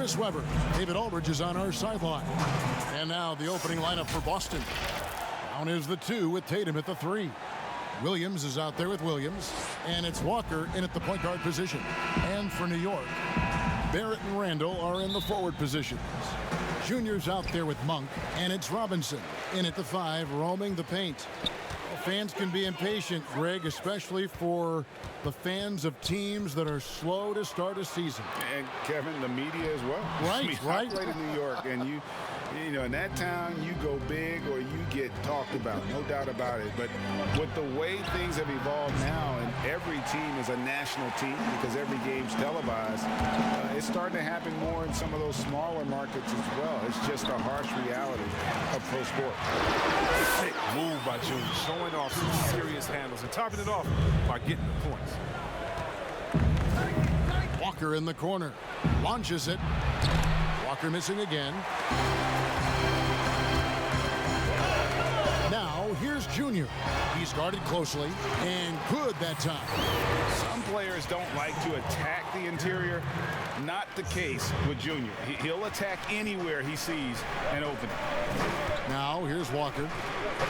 Chris Webber. David Aldridge is on our sideline. And now the opening lineup for Boston. Down is the 2 with Tatum at the 3. Williams is out there with Williams. And it's Walker in at the point guard position. And for New York, Barrett and Randall are in the forward positions. Junior's out there with Monk. And it's Robinson in at the 5, roaming the paint. Well, fans can be impatient, Greg, especially for the fans of teams that are slow to start a season. And Kevin, the media as well. Right, right. I played in New York, and you know, in that town, you go big or you get talked about, no doubt about it. But with the way things have evolved now, and every team is a national team because every game's televised, it's starting to happen more in some of those smaller markets as well. It's just a harsh reality of pro sport. Sick move by Junior, showing off some serious handles and topping it off by getting the points. Walker in the corner, launches it. Walker missing again. Now, here's Junior. He's guarded closely, and good that time. Some players don't like to attack the interior. Not the case with Junior. He'll attack anywhere he sees an opening. Now, here's Walker.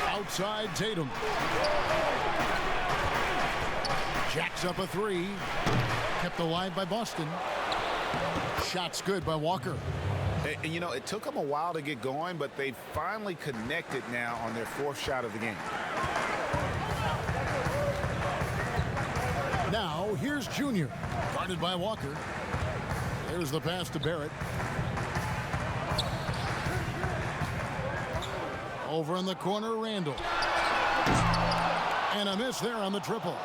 Outside Tatum. Jacks up a 3. Kept alive by Boston. Shot's good by Walker. And, you know, it took them a while to get going, but they finally connected now on their 4th shot of the game. Now, here's Junior. Guarded by Walker. There's the pass to Barrett. Over in the corner, Randall. And a miss there on the triple.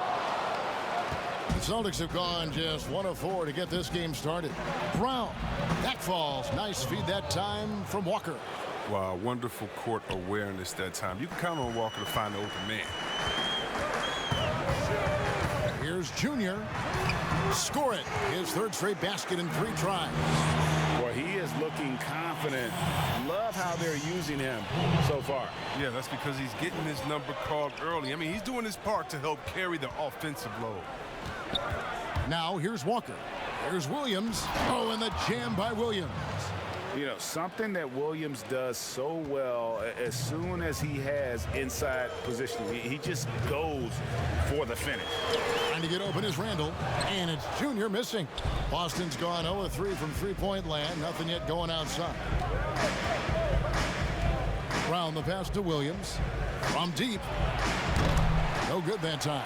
The Celtics have gone just 1 of 4 to get this game started. Brown. That falls. Nice feed that time from Walker. Wow, wonderful court awareness that time. You can count on Walker to find the open man. Here's Junior. Score it. His 3rd straight basket in 3 tries. Well, he is looking confident. Love how they're using him so far. Yeah, that's because he's getting his number called early. I mean, he's doing his part to help carry the offensive load. Now, here's Walker. Here's Williams. Oh, and the jam by Williams. You know, something that Williams does so well, as soon as he has inside position, he just goes for the finish. Trying to get open is Randall, and it's Junior missing. Boston's gone 0 of 3 from three-point land. Nothing yet going outside. Brown the pass to Williams. From deep. No good that time.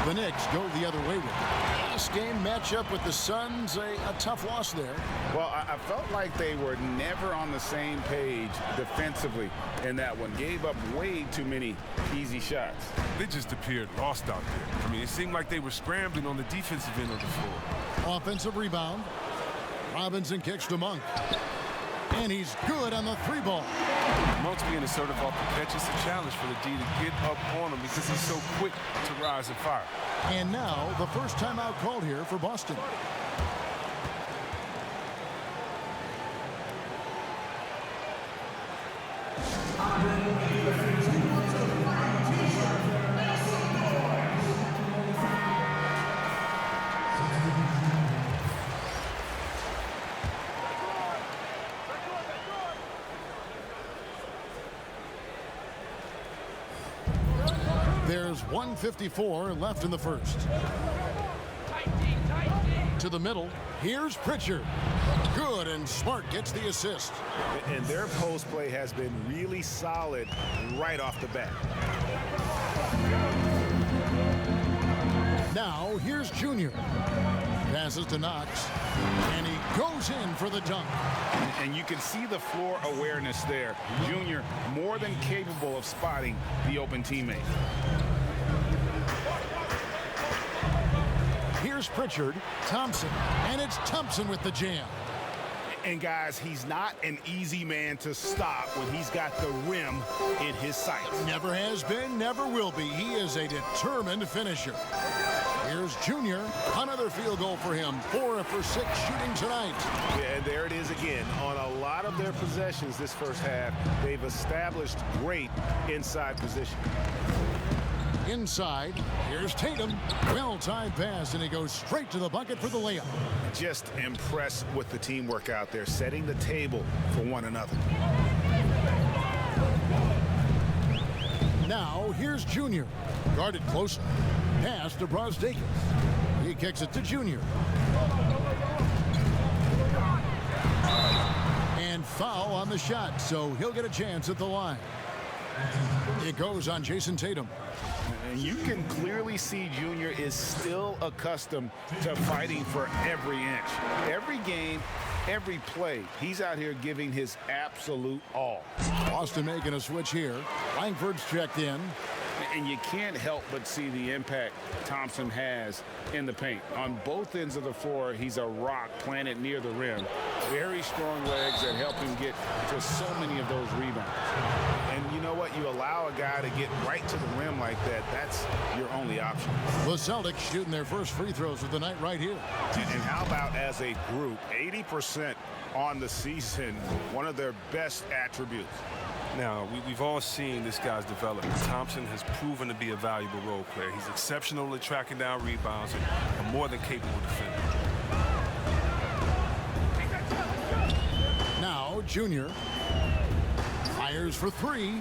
The Knicks go the other way with it. This game matchup with the Suns, a tough loss there. Well, I felt like they were never on the same page defensively in that one. Gave up way too many easy shots. They just appeared lost out there. I mean, it seemed like they were scrambling on the defensive end of the floor. Offensive rebound. Robinson kicks to Monk. And he's good on the 3-ball. Monk's being assertive off the catch. It's a challenge for the D to get up on him because he's so quick to rise and fire. And now the first timeout called here for Boston. There's 1:54 left in the first. To the middle. Here's Pritchard. Good, and Smart gets the assist. And their post play has been really solid right off the bat. Now, here's Junior. Passes to Knox. And he goes in for the dunk. And you can see the floor awareness there. Junior more than capable of spotting the open teammate. Here's Pritchard, Thompson, and it's Thompson with the jam. And guys, he's not an easy man to stop when he's got the rim in his sights. Never has been, never will be. He is a determined finisher. Here's Junior. Another field goal for him. 4 for 6 shooting tonight. Yeah, and there it is again. On a lot of their possessions this first half, they've established great inside position. Inside, here's Tatum. Well-timed pass, and he goes straight to the bucket for the layup. Just impressed with the teamwork out there, setting the table for one another. Now, here's Junior. Guarded closer. Pass to Brosdakis. He kicks it to Junior. And foul on the shot, so he'll get a chance at the line. It goes on Jason Tatum. And you can clearly see Junior is still accustomed to fighting for every inch. Every game, every play, he's out here giving his absolute all. Boston making a switch here. Langford's checked in. And you can't help but see the impact Thompson has in the paint. On both ends of the floor, he's a rock planted near the rim. Very strong legs that help him get to so many of those rebounds. And you know what? You allow a guy to get right to the rim like that, that's your only option. The Celtics shooting their first free throws of the night right here. And how about as a group, 80% on the season, one of their best attributes. Now, we've all seen this guy's development. Thompson has proven to be a valuable role player. He's exceptional at tracking down rebounds and a more than capable defender. Now, Junior fires for three.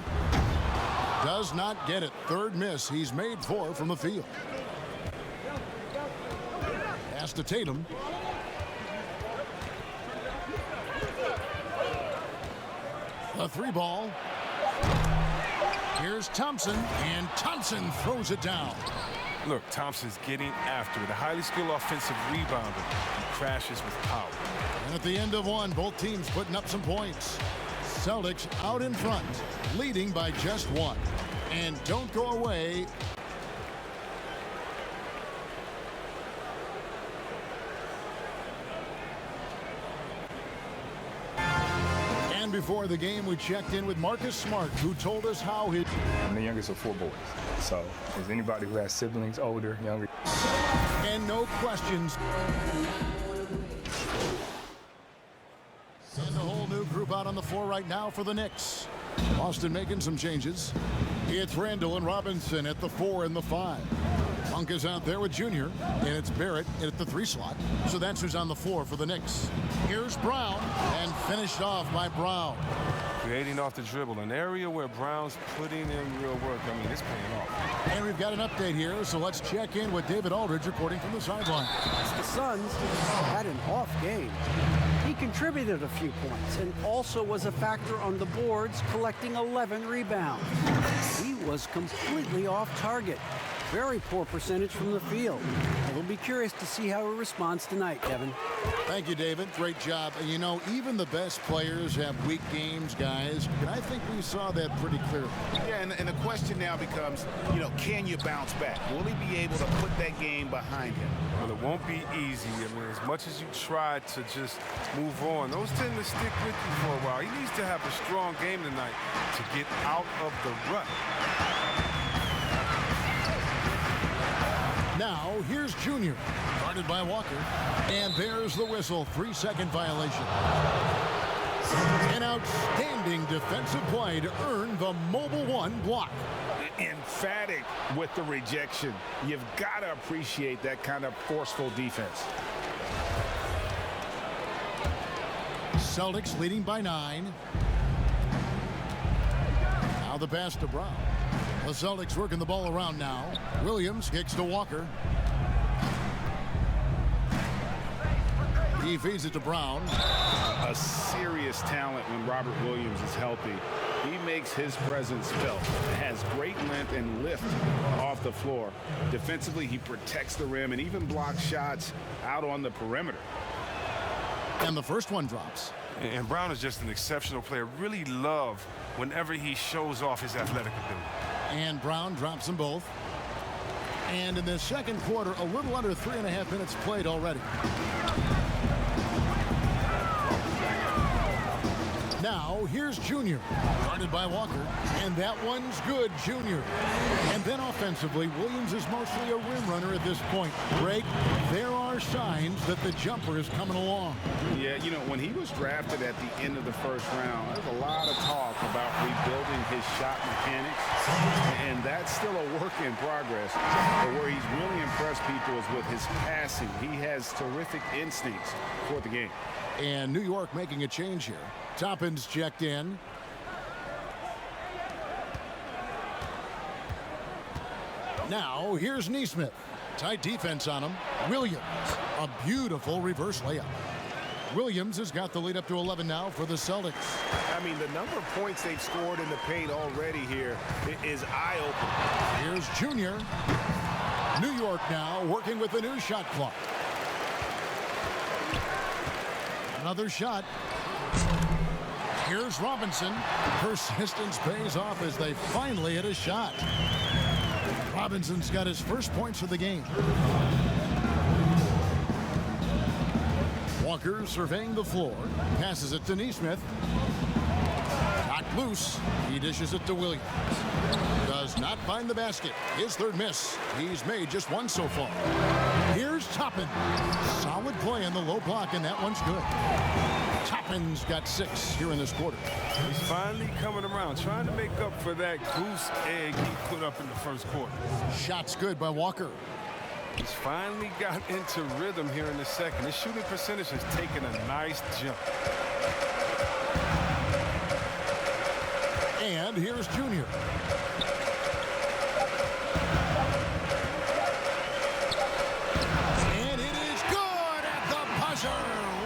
Does not get it. Third miss. He's made 4 from the field. Pass to Tatum. A 3-ball. Here's Thompson, and Thompson throws it down. Look, Thompson's getting after it. A highly skilled offensive rebounder. He crashes with power. And at the end of one, both teams putting up some points. Celtics out in front, leading by just 1. And don't go away. Before the game, we checked in with Marcus Smart, who told us how his... I'm the youngest of 4 boys. So, as anybody who has siblings, older, younger... And no questions. And a whole new group out on the floor right now for the Knicks. Boston making some changes. It's Randall and Robinson at the 4 and the 5. Monk is out there with Junior, and it's Barrett at the 3 slot. So that's who's on the floor for the Knicks. Here's Brown, and finished off by Brown. Creating off the dribble, an area where Brown's putting in real work. I mean, it's paying off. And we've got an update here, so let's check in with David Aldridge reporting from the sideline. The Suns had an off game. He contributed a few points and also was a factor on the boards, collecting 11 rebounds. He was completely off target. Very poor percentage from the field. We'll be curious to see how he responds tonight, Kevin. Thank you, David. Great job. And you know, even the best players have weak games, guys. And I think we saw that pretty clearly. Yeah, and the question now becomes, you know, can you bounce back? Will he be able to put that game behind him? Well, it won't be easy. I mean, as much as you try to just move on, those tend to stick with you for a while. He needs to have a strong game tonight to get out of the rut. Now, here's Junior, guarded by Walker, and there's the whistle, 3-second violation. An outstanding defensive play to earn the Mobile One block. Emphatic with the rejection. You've got to appreciate that kind of forceful defense. Celtics leading by 9. Now the pass to Brown. The Celtics working the ball around now. Williams kicks to Walker. He feeds it to Brown. A serious talent when Robert Williams is healthy. He makes his presence felt. Has great length and lift off the floor. Defensively, he protects the rim and even blocks shots out on the perimeter. And the first one drops. And Brown is just an exceptional player. Really love whenever he shows off his athletic ability. And Brown drops them both. And in the second quarter, a little under 3.5 minutes played already. Now Now, here's Junior, guarded by Walker, and that one's good, Junior. And then offensively, Williams is mostly a rim runner at this point. Greg, there are signs that the jumper is coming along. Yeah, you know, when he was drafted at the end of the first round, there's a lot of talk about rebuilding his shot mechanics, and that's still a work in progress. But where he's really impressed people is with his passing. He has terrific instincts for the game. And New York making a change here. Toppin's checked in. Now, here's Neesmith. Tight defense on him. Williams, a beautiful reverse layup. Williams has got the lead up to 11 now for the Celtics. I mean, the number of points they've scored in the paint already here is eye-opening. Here's Junior. New York now working with the new shot clock. Another shot. Here's Robinson. Persistence pays off as they finally hit a shot. Robinson's got his first points of the game. Walker surveying the floor. Passes it to Neesmith. Not loose. He dishes it to Williams. Does not find the basket. His third miss. He's made just one so far. Here's Toppin. Solid play in the low block, and that one's good. Toppin's got 6 here in this quarter. He's finally coming around, trying to make up for that goose egg he put up in the first quarter. Shot's good by Walker. He's finally got into rhythm here in the second. His shooting percentage has taken a nice jump. And here's Junior. And it is good at the buzzer.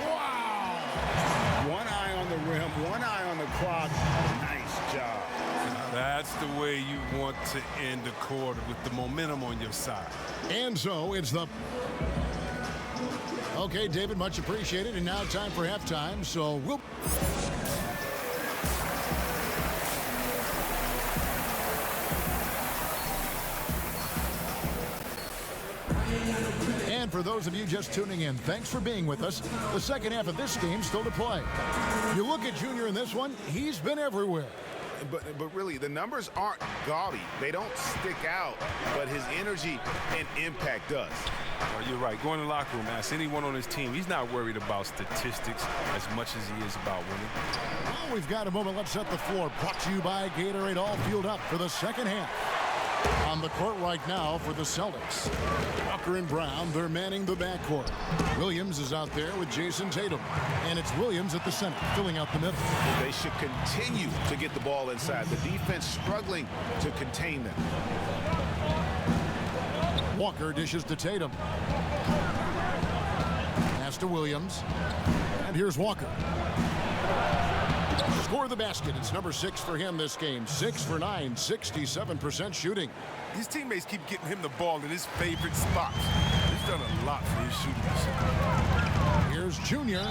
Wow! One eye on the rim, one eye on the clock. Nice job. That's the way you want to end the quarter, with the momentum on your side. And so it's the... Okay, David, much appreciated. And now time for halftime. So we'll... And for those of you just tuning in, thanks for being with us. The second half of this game still to play. You look at Junior in this one, he's been everywhere. But really, the numbers aren't gaudy. They don't stick out, but his energy and impact does. Well, you're right. Go in the locker room, ask anyone on his team. He's not worried about statistics as much as he is about winning. Well, we've got a moment. Let's set the floor. Brought to you by Gatorade, all fueled up for the second half. On the court right now for the Celtics. Walker and Brown, they're manning the backcourt. Williams is out there with Jason Tatum. And it's Williams at the center, filling out the middle. They should continue to get the ball inside. The defense struggling to contain them. Walker dishes to Tatum. Pass to Williams. And here's Walker. Score the basket. It's number 6 for him this game. 6 for 9, 67% shooting. His teammates keep getting him the ball in his favorite spots. He's done a lot for his shooting percentage. Here's Junior.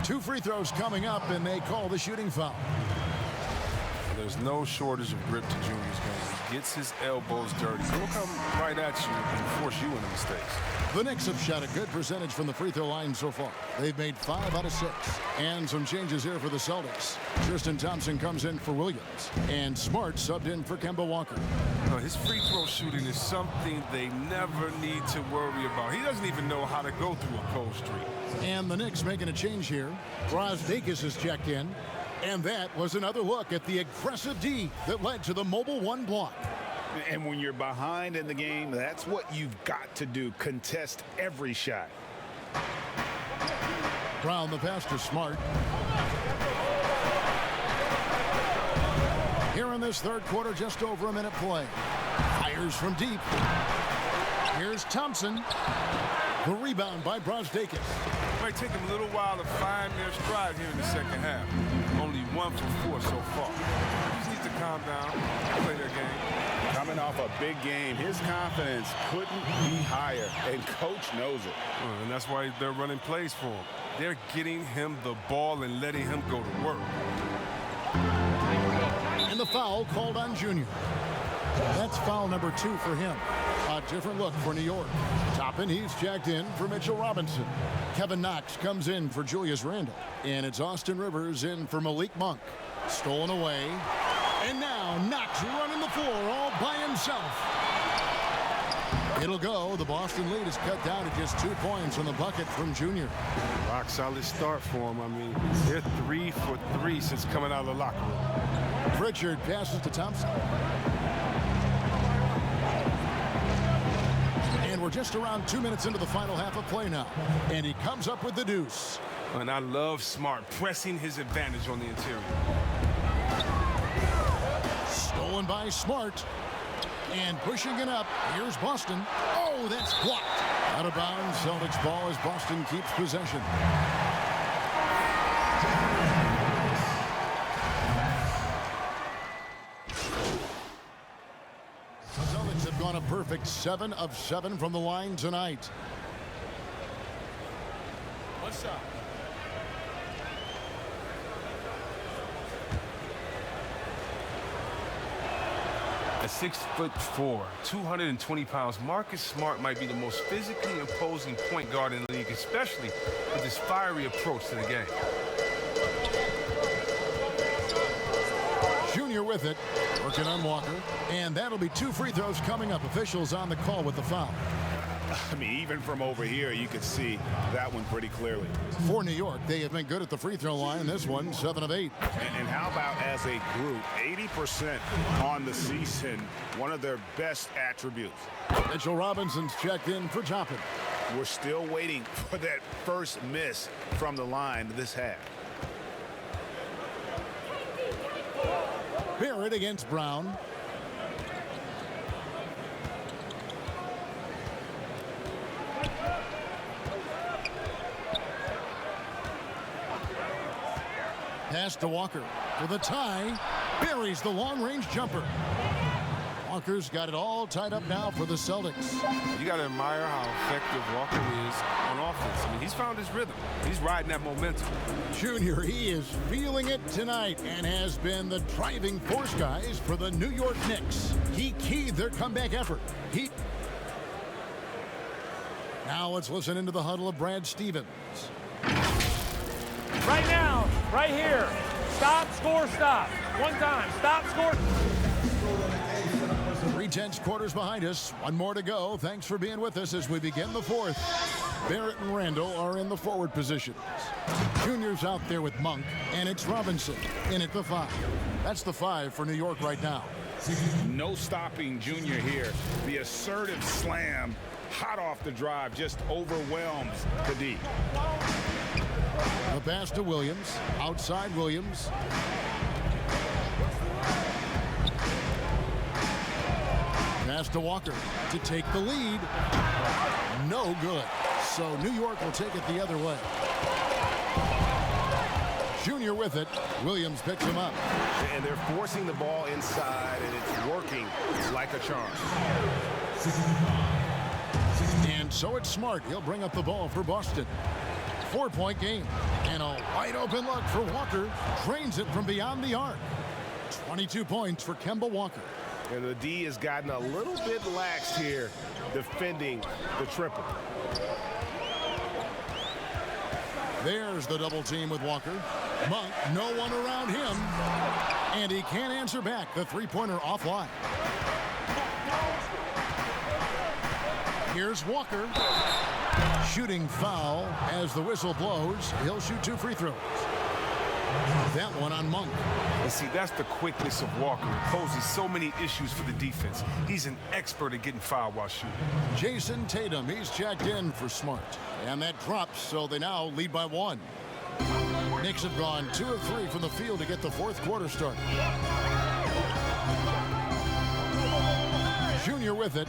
2 free throws coming up, and they call the shooting foul. There's no shortage of grip to Junior's game. He gets his elbows dirty. He'll come right at you and force you into mistakes. The Knicks have shot a good percentage from the free throw line so far. They've made 5 out of 6. And some changes here for the Celtics. Tristan Thompson comes in for Williams. And Smart subbed in for Kemba Walker. His free throw shooting is something they never need to worry about. He doesn't even know how to go through a cold streak. And the Knicks making a change here. Brosdakis is checked in. And that was another look at the aggressive D that led to the mobile 1 block. And when you're behind in the game, that's what you've got to do. Contest every shot. Brown the pass to Smart. Here in this third quarter, just over a minute play. Fires from deep. Here's Thompson. The rebound by Brosdakis. It might take him a little while to find their stride here in the second half. Only 1 for 4 so far. He just needs to calm down, play their game. Coming off a big game, his confidence couldn't be higher, and coach knows it. And that's why they're running plays for him. They're getting him the ball and letting him go to work. And the foul called on Junior. That's foul number 2 for him. A A different look for New York. Toppin, he's checked in for Mitchell Robinson. Kevin Knox comes in for Julius Randle. And it's Austin Rivers in for Malik Monk. Stolen away. And now Knox running the floor all by himself. It'll go. The Boston lead is cut down to just 2 points on the bucket from Junior. Rock solid start for him. I mean, they're 3 for 3 since coming out of the locker room. Pritchard passes to Thompson. And we're just around 2 minutes into the final half of play now. And he comes up with the deuce. And I love Smart pressing his advantage on the interior. Stolen by Smart. And pushing it up. Here's Boston. Oh, that's blocked. Out of bounds. Celtics ball as Boston keeps possession. Celtics have gone a perfect 7 of 7 from the line tonight. What's up? At 6'4", 220 pounds, Marcus Smart might be the most physically imposing point guard in the league, especially with his fiery approach to the game. Junior with it, working on Walker, and that'll be 2 free throws coming up. Officials on the call with the foul. I mean, even from over here, you could see that one pretty clearly. For New York, they have been good at the free throw line. This one, 7 of 8. And how about as a group, 80% on the season, one of their best attributes. Mitchell Robinson's checked in for Toppin. We're still waiting for that first miss from the line this half. Barrett against Brown. Pass to Walker for the tie. Buries the long-range jumper. Walker's got it all tied up now for the Celtics. You got to admire how effective Walker is on offense. I mean, he's found his rhythm. He's riding that momentum. Junior, he is feeling it tonight and has been the driving force, guys, for the New York Knicks. He keyed their comeback effort. Now let's listen into the huddle of Brad Stevens. Right now, right here. Stop, score, stop. One time. Stop, score. 3/10 quarters behind us. One more to go. Thanks for being with us as we begin the fourth. Barrett and Randall are in the forward positions. Junior's out there with Monk, and it's Robinson in at the 5. That's the 5 for New York right now. No stopping Junior here. The assertive slam, hot off the drive, just overwhelms the D. The pass to Williams. Outside Williams. Pass to Walker to take the lead. No good. So New York will take it the other way. Junior with it. Williams picks him up. And they're forcing the ball inside, and it's working like a charm. And so it's Smart. He'll bring up the ball for Boston. 4-point game. And a wide open look for Walker. Drains it from beyond the arc. 22 points for Kemba Walker. And the D has gotten a little bit lax here defending the triple. There's the double team with Walker. Monk, no one around him. And he can't answer back. The three-pointer offline. Here's Walker. Shooting foul as the whistle blows. He'll shoot 2 free throws. That one on Monk. And see, that's the quickness of Walker. It poses so many issues for the defense. He's an expert at getting fouled while shooting. Jason Tatum, he's checked in for Smart. And that drops, so they now lead by 1. Knicks have gone 2 of 3 from the field to get the fourth quarter started. Junior with it.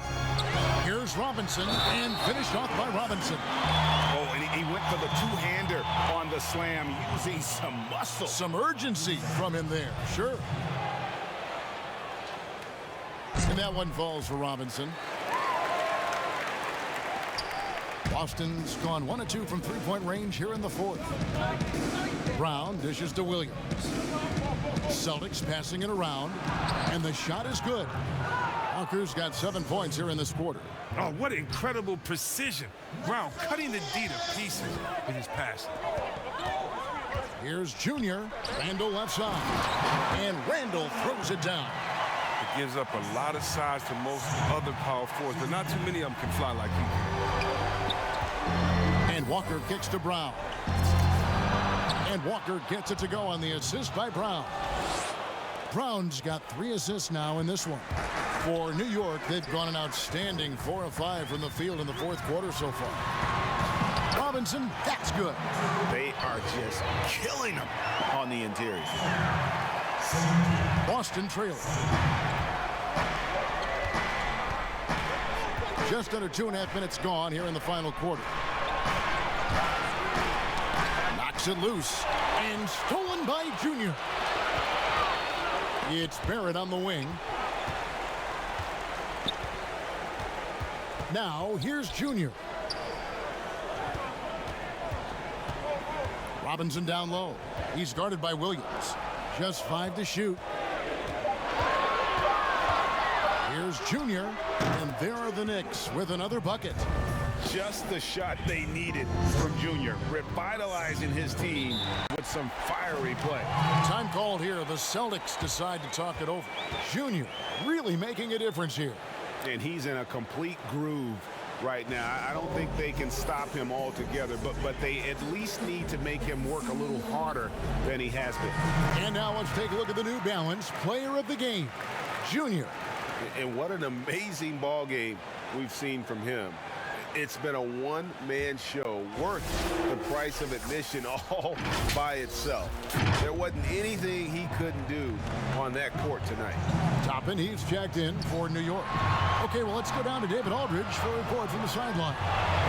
Here's Robinson, and finished off by Robinson. Oh, and he went for the two-hander on the slam, using some muscle. Some urgency from him there, sure. And that one falls for Robinson. Boston's gone 1 of 2 from three-point range here in the fourth. Brown dishes to Williams. Celtics passing it around, and the shot is good. Walker's got 7 points here in this quarter. Oh, what incredible precision. Brown cutting the D to pieces with his passing. Here's Junior. Randall left side. And Randall throws it down. It gives up a lot of size to most other power forwards, but not too many of them can fly like he can. And Walker kicks to Brown. And Walker gets it to go on the assist by Brown. Brown's got 3 assists now in this one. For New York, they've gone an outstanding 4 of 5 from the field in the fourth quarter so far. Robinson, that's good. They are just killing them on the interior. Boston trailing. Just under 2.5 minutes gone here in the final quarter. Knocks it loose and stolen by Junior. It's Barrett on the wing. Now here's Junior. Robinson down low. He's guarded by Williams. Just 5 to shoot. Here's Junior, and there are the Knicks with another bucket. Just the shot they needed from Junior, revitalizing his team with some fiery play. Time called here. The Celtics decide to talk it over. Junior really making a difference here. And he's in a complete groove right now. I don't think they can stop him altogether, but they at least need to make him work a little harder than he has been. And now let's take a look at the New Balance player of the game, Junior. And what an amazing ball game we've seen from him. It's been a one-man show worth the price of admission all by itself. There wasn't anything he couldn't do on that court tonight. Toppin, he's checked in for New York. Okay, well, let's go down to David Aldridge for a report from the sideline.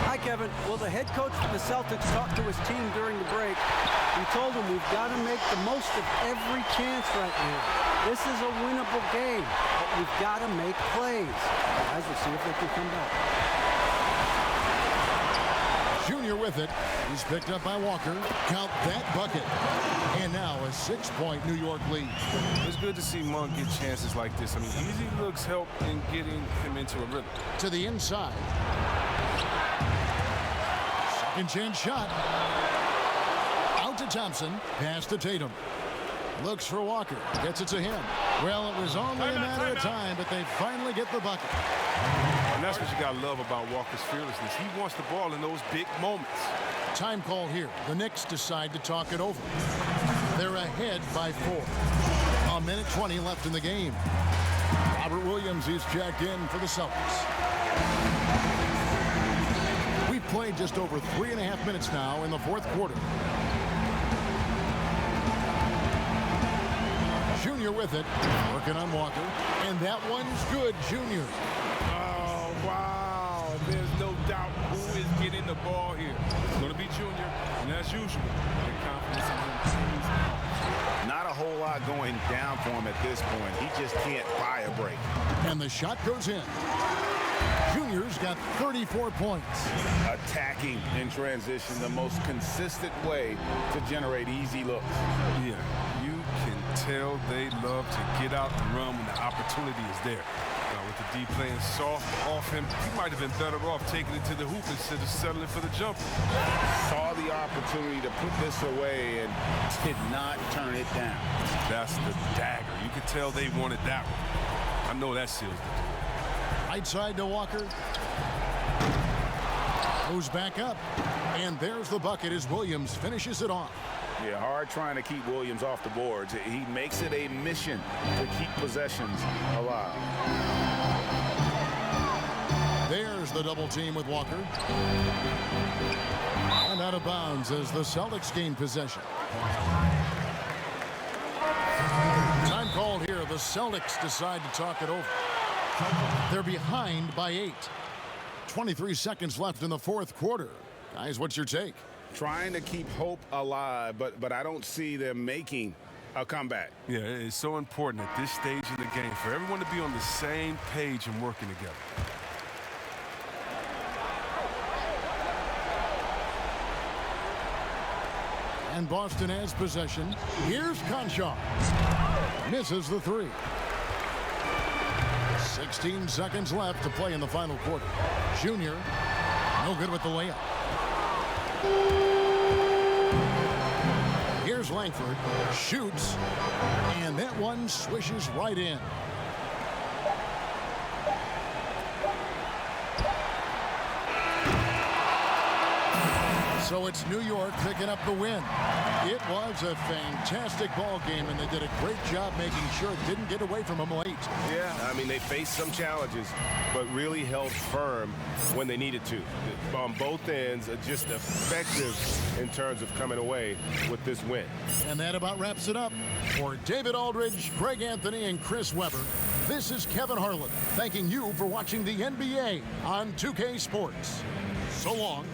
Hi, Kevin. Well, the head coach for the Celtics talked to his team during the break. He told them we've got to make the most of every chance right now. This is a winnable game, but we've got to make plays. Guys, we'll see if they can come back. Junior with it. He's picked up by Walker. Count that bucket. And now a 6-point New York lead. It's good to see Monk get chances like this. I mean, easy looks help in getting him into a rhythm. To the inside. Second chance shot. Out to Thompson. Pass to Tatum. Looks for Walker. Gets it to him. Well, it was only a matter of time, but they finally get the bucket. And that's what you got to love about Walker's fearlessness. He wants the ball in those big moments. Time call here. The Knicks decide to talk it over. They're ahead by 4. 1:20 left in the game. Robert Williams is checked in for the Celtics. We've played just over 3.5 minutes now in the fourth quarter. Junior with it, working on Walker, and that one's good, Junior. Oh, wow. There's no doubt who is getting the ball here. It's going to be Junior, and as usual, their confidence in him. Not a whole lot going down for him at this point. He just can't buy a break. And the shot goes in. Junior's got 34 points. Attacking in transition, the most consistent way to generate easy looks. Yeah, you can tell they love to get out and run when the opportunity is there. Now, with the D playing soft off him, he might have been better off taking it to the hoop instead of settling for the jumper. Saw the opportunity to put this away and did not turn it down. That's the dagger. You could tell they wanted that one. I know that seals the deal. Right side to Walker. Goes back up. And there's the bucket as Williams finishes it off. Yeah, hard trying to keep Williams off the boards. He makes it a mission to keep possessions alive. There's the double team with Walker. And out of bounds as the Celtics gain possession. Time called here. The Celtics decide to talk it over. They're behind by 8. 23 seconds left in the fourth quarter. Guys, what's your take? Trying to keep hope alive, but I don't see them making a comeback. Yeah, it's so important at this stage in the game for everyone to be on the same page and working together. And Boston has possession. Here's Conchar. Misses the 3. 16 seconds left to play in the final quarter. Junior, no good with the layup. Here's Langford, shoots, and that one swishes right in. So it's New York picking up the win. It was a fantastic ball game, and they did a great job making sure it didn't get away from them late. Yeah, I mean, they faced some challenges, but really held firm when they needed to. On both ends, just effective in terms of coming away with this win. And that about wraps it up. For David Aldridge, Greg Anthony, and Chris Webber, this is Kevin Harlan thanking you for watching the NBA on 2K Sports. So long.